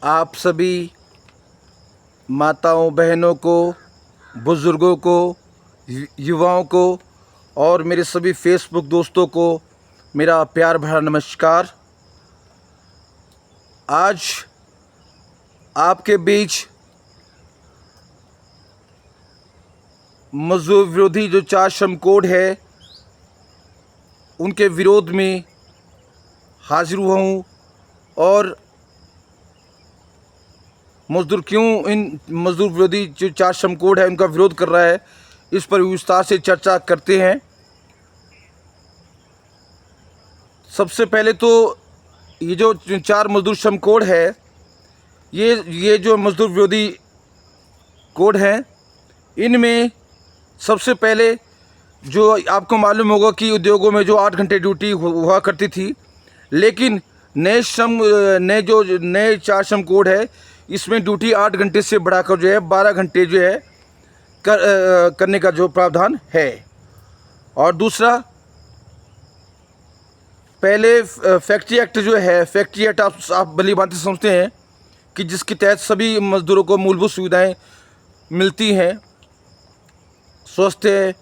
आप सभी माताओं बहनों को, बुज़ुर्गों को, युवाओं को और मेरे सभी फेसबुक दोस्तों को मेरा प्यार भरा नमस्कार। आज आपके बीच मजदूर विरोधी जो 4 श्रम कोड है उनके विरोध में हाजिर हुआ हूँ और मजदूर क्यों इन मजदूर विरोधी जो 4 श्रम कोड है उनका विरोध कर रहा है, इस पर विस्तार से चर्चा करते हैं। सबसे पहले तो ये जो 4 मजदूर श्रम कोड है, ये जो मजदूर विरोधी कोड हैं, इनमें सबसे पहले जो आपको मालूम होगा कि उद्योगों में जो 8 घंटे ड्यूटी हुआ करती थी, लेकिन नए 4 श्रम कोड है, इसमें ड्यूटी 8 घंटे से बढ़ाकर जो है 12 घंटे जो है करने का जो प्रावधान है। और दूसरा, पहले फैक्ट्री एक्ट जो है, फैक्ट्री एक्ट आप भली भांति समझते हैं कि जिसके तहत सभी मजदूरों को मूलभूत सुविधाएं मिलती हैं, स्वास्थ्य,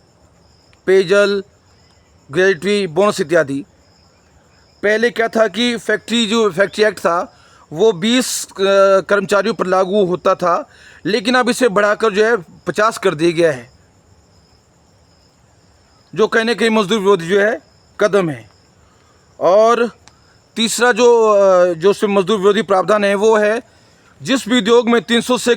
पेयजल, ग्रेजुएटी, बोनस इत्यादि। पहले क्या था कि फैक्ट्री एक्ट था वो 20 कर्मचारियों पर लागू होता था, लेकिन अब इसे बढ़ाकर जो है 50 कर दिया गया है, जो कहने के मजदूर विरोधी जो है कदम है। और तीसरा जो मजदूर विरोधी प्रावधान है वो है, जिस भी उद्योग में 300 से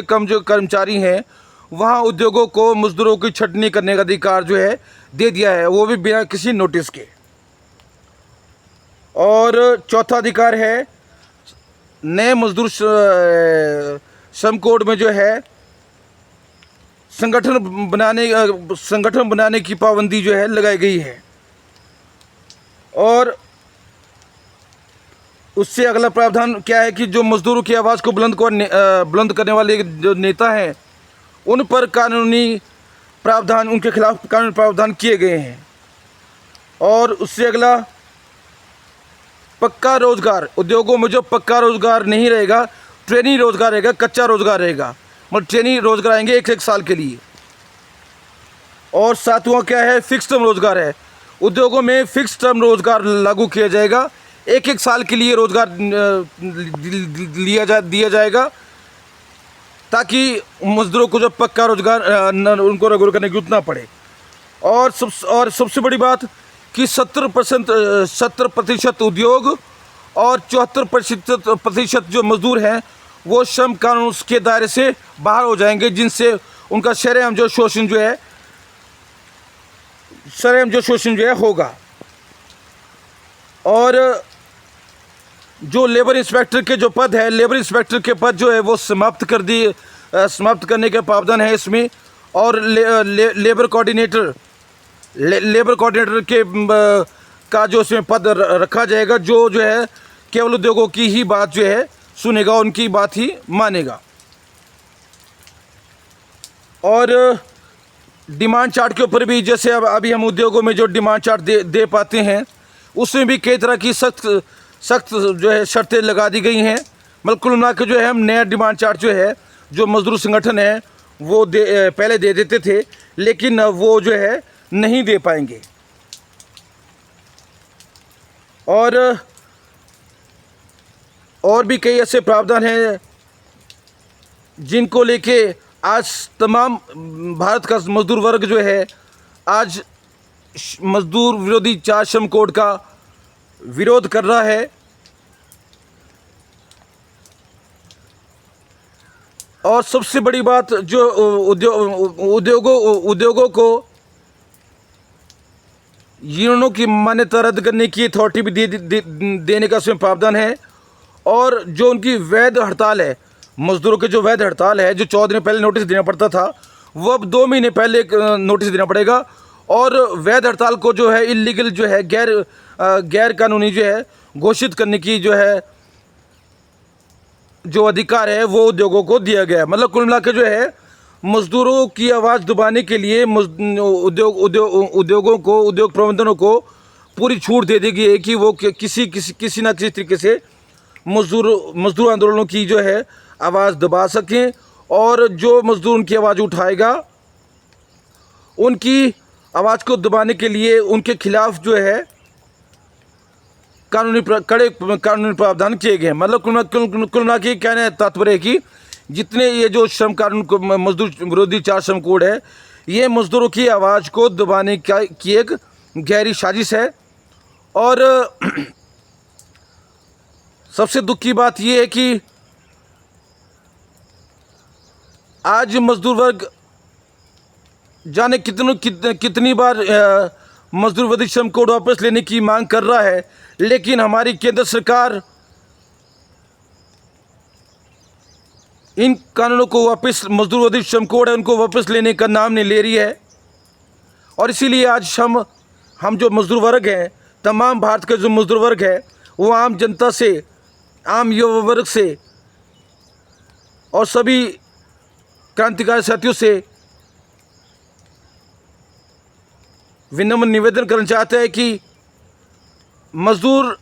कम जो कर्मचारी हैं, वहाँ उद्योगों को मजदूरों की छंटनी करने का अधिकार जो है दे दिया है, वो भी बिना किसी नोटिस के। और चौथा अधिकार है, नए मजदूर श्रम कोड में जो है संगठन बनाने की पाबंदी जो है लगाई गई है। और उससे अगला प्रावधान क्या है कि जो मजदूरों की आवाज़ को बुलंद करने वाले जो नेता हैं, उन पर उनके खिलाफ कानूनी प्रावधान किए गए हैं। और उससे अगला, पक्का रोजगार, उद्योगों में जो पक्का रोजगार नहीं रहेगा, ट्रेनी रोजगार रहेगा, कच्चा रोजगार रहेगा, मतलब ट्रेनी रोजगार आएंगे 1 साल के लिए। और सातवां क्या है, फिक्स टर्म रोजगार है, उद्योगों में फिक्स टर्म रोजगार लागू किया जाएगा, 1 साल के लिए रोजगार दिया जाएगा, ताकि मजदूरों को जो पक्का रोजगार उनको रेगुलर करने की जरूरत ना पड़े। और सबसे बड़ी बात कि 70% उद्योग और 74% जो मजदूर हैं वो श्रम कानून के दायरे से बाहर हो जाएंगे, जिनसे उनका शरेआम जो शोषण जो है होगा। और जो लेबर इंस्पेक्टर के जो पद है, लेबर इंस्पेक्टर के पद जो है वो समाप्त करने का प्रावधान है इसमें। और लेबर कोऑर्डिनेटर का जो इसमें पद रखा जाएगा, जो है केवल उद्योगों की ही बात जो है सुनेगा, उनकी बात ही मानेगा। और डिमांड चार्ट के ऊपर भी, जैसे अभी हम उद्योगों में जो डिमांड चार्ट दे पाते हैं, उसमें भी कई तरह की सख्त जो है शर्तें लगा दी गई हैं। मतलब कुल मिला के जो है हम नया डिमांड चार्ट जो है, जो मजदूर संगठन है वो पहले दे देते थे, लेकिन वो जो है नहीं दे पाएंगे। और भी कई ऐसे प्रावधान हैं जिनको लेके आज तमाम भारत का मजदूर वर्ग जो है आज मजदूर विरोधी 4 श्रम कोड का विरोध कर रहा है। और सबसे बड़ी बात, जो उद्योगों को यूनियनों की मान्यता रद्द करने की अथॉरिटी भी देने का उसमें प्रावधान है। और जो उनकी वैध हड़ताल है, मजदूरों की जो वैध हड़ताल है, जो 14 दिन पहले नोटिस देना पड़ता था, वो अब 2 महीने पहले नोटिस देना पड़ेगा। और वैध हड़ताल को जो है इलीगल जो है गैर कानूनी जो है घोषित करने की जो अधिकार है वो उद्योगों को दिया गया है। मतलब कुल मिला के जो है मजदूरों की आवाज़ दबाने के लिए उद्योगों को, उद्योग प्रबंधनों को पूरी छूट दे दी गई है कि वो किसी ना किसी तरीके से मजदूर आंदोलनों की जो है आवाज़ दबा सकें, और जो मजदूर उनकी आवाज़ उठाएगा उनकी आवाज़ को दबाने के लिए उनके खिलाफ जो है कड़े कानूनी प्रावधान किए गए हैं। मतलब कुल मिला के कहने तात्पर्य है कि जितने ये जो श्रम कानून को मजदूर विरोधी 4 श्रम कोड है, ये मजदूरों की आवाज़ को दबाने की एक गहरी साजिश है। और सबसे दुख की बात यह है कि आज मजदूर वर्ग जाने कितनी बार मजदूर विरोधी श्रम कोड वापस लेने की मांग कर रहा है, लेकिन हमारी केंद्र सरकार इन कानूनों को वापस, मजदूर विरोधी श्रम कोड है उनको वापस लेने का नाम नहीं ले रही है। और इसीलिए आज हम जो मजदूर वर्ग हैं, तमाम भारत का जो मजदूर वर्ग है, वो आम जनता से, आम युवा वर्ग से और सभी क्रांतिकारी साथियों से विनम्र निवेदन करना चाहते हैं कि मजदूर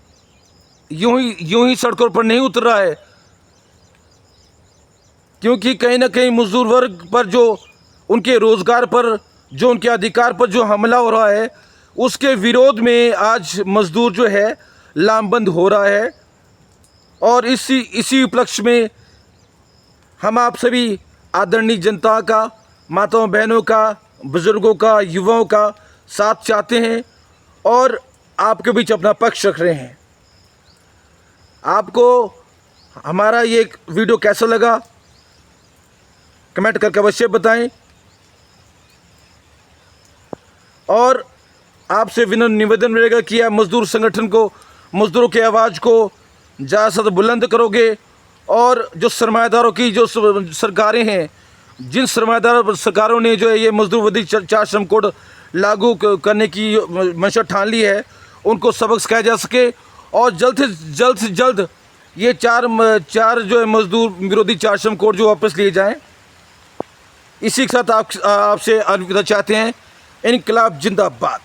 यूं ही सड़कों पर नहीं उतर रहा है, क्योंकि कहीं ना कहीं मजदूर वर्ग पर जो उनके रोज़गार पर, जो उनके अधिकार पर जो हमला हो रहा है, उसके विरोध में आज मजदूर जो है लामबंद हो रहा है। और इसी उपलक्ष्य में हम आप सभी आदरणीय जनता का, माताओं बहनों का, बुजुर्गों का, युवाओं का साथ चाहते हैं और आपके बीच अपना पक्ष रख रहे हैं। आपको हमारा ये वीडियो कैसा लगा कमेंट करके अवश्य बताएं, और आपसे विनम्र निवेदन रहेगा कि आप मजदूर संगठन को, मजदूरों की आवाज़ को ज़्यादा से ज़्यादा बुलंद करोगे, और जो सरमायादारों की जो सरकारें हैं, जिन सरमायादार सरकारों ने जो है ये मजदूर विरोधी 4 श्रम कोड लागू करने की मंशा ठान ली है, उनको सबक सिखाया जा सके और जल्द से जल्द ये चार जो है मजदूर विरोधी 4 श्रम कोड जो वापस लिए जाएं। इसी के साथ आपसे अलविदा चाहते हैं। इनकलाब जिंदाबाद।